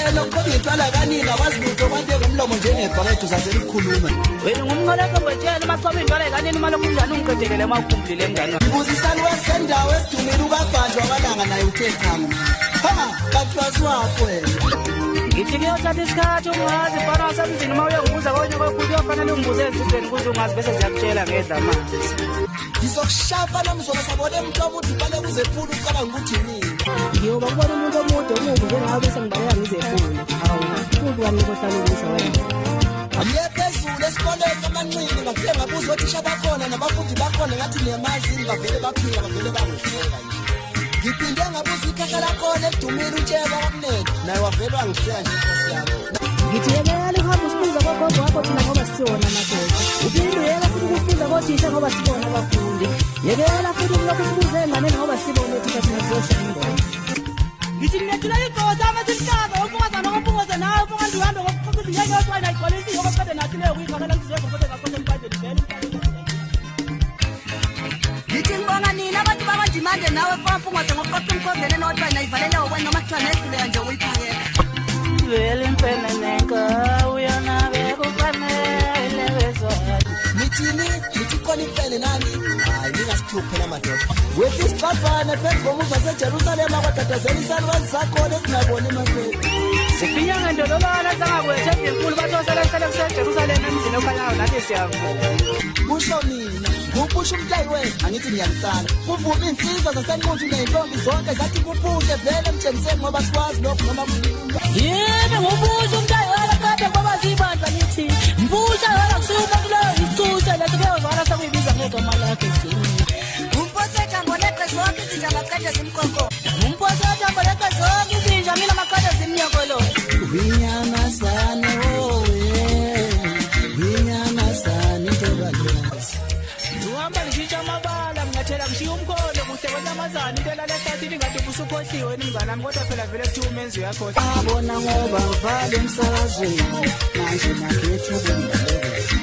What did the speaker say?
wena uqobe icala kanini akwazi lutho kwanje ngomlomo njengebhakede uzazela ukukhuluma wena ngumnqoleko bwetshela machobe intwala kanini imali kunjani ungiqedekele mawukhumbulile mngani ibuzisani wesendawo esidumile ukaBhanjwa abalanga naye uthe changa ha kanti wasiwapho wena ngithi kuyothatha isikhathi ungazi bana wasemzini uma uyangibuza konye kokuthi kuyofanele ungibuze ezizweni ukuze ungazi bese ziyakutshela ngedla manje ngizokushapa namzona sabone mntomu uthi bale kuzephula uqala ukuthi yini ngiyoba kubona umuntu omude omubi njengawe bese ngibaleka ngizephula hawu kubi wami kohlala ukusho wena amiye phezulu esikoleni amancini ngafike ngabuza othisha bakhona nabafundi bakhona ngathi niyamazi bavele baphila bavele bangihleka ngiphinde ngabuza ikhaya lakhona edumile utsheba kwakunene naye wavele wangihleka nje inkosi yami ngithi yekela uhambe usibuza kogogo wakho thina ngoba siyona madoda uphinde uyeka futhi ukusibuza kothisha ngoba sibona abafundi yekela futhi ukulokhu usibuze enganeni ngoba sibona uthisha thina siyosha ingoma ngithi nginethula igoza amasimhlaba ukungazana ngopungoze nawe upungandu uhambe ngokufuthi ngeke othiwa nayigcwalisa ngoba kade nathi leyo kuyikhakela ngizizwe ngokuthi ngakhohle emkhandeni vele ngithi ngibonga nina abantu babandimande nawe mfamfungoze ngokuqoqa umkhondlele nothiwa nayivalela wena noma kuthiwa nehluleka nje uyiphakela vele impela nenka uyanabe kufanele bezwayo nithi khona impela nani hayi ningasithuphe namadoda wethi isixabhane phezu komuzi waseJerusalema kwatatazela isalukazi zakhona esingaboni emafeni sifinya ngendololwana sangakwethe enkulu bathosele sele kuseJerusalema emzini okhanyayo nathi siyavuka kusho mina ngubusho umntlayi wena angithi ngiyanisana kuvuma insizwa zasenquntu neyintombi zonke zathi kubuhle vele emtshengiseni ngoba sikwazi lokhu noma yini ngubusho umntlayi wena kade ngoba sibandla ngithi mbusha wena kusuka kuleyo icuse lesibeyozwana sokuyibiza ngegama lakhe umposetha ngoleke zonke izinja maqede zimkoko umposetha ngoleke zonke izinja mina maqede zimnyokolo Vinyamasane Vinyamasane Tebalazi uhamba ngishintsha amabala ngingathela ngishiya umkhondo kuhle kwenyamazane intela lehlathini ngathi busukhohliwe mngani nami kodwa phela vele kuthiwa umenzi uyakhohlwa abona ngoba vale emsakazweni manje makhethe ukungalekelela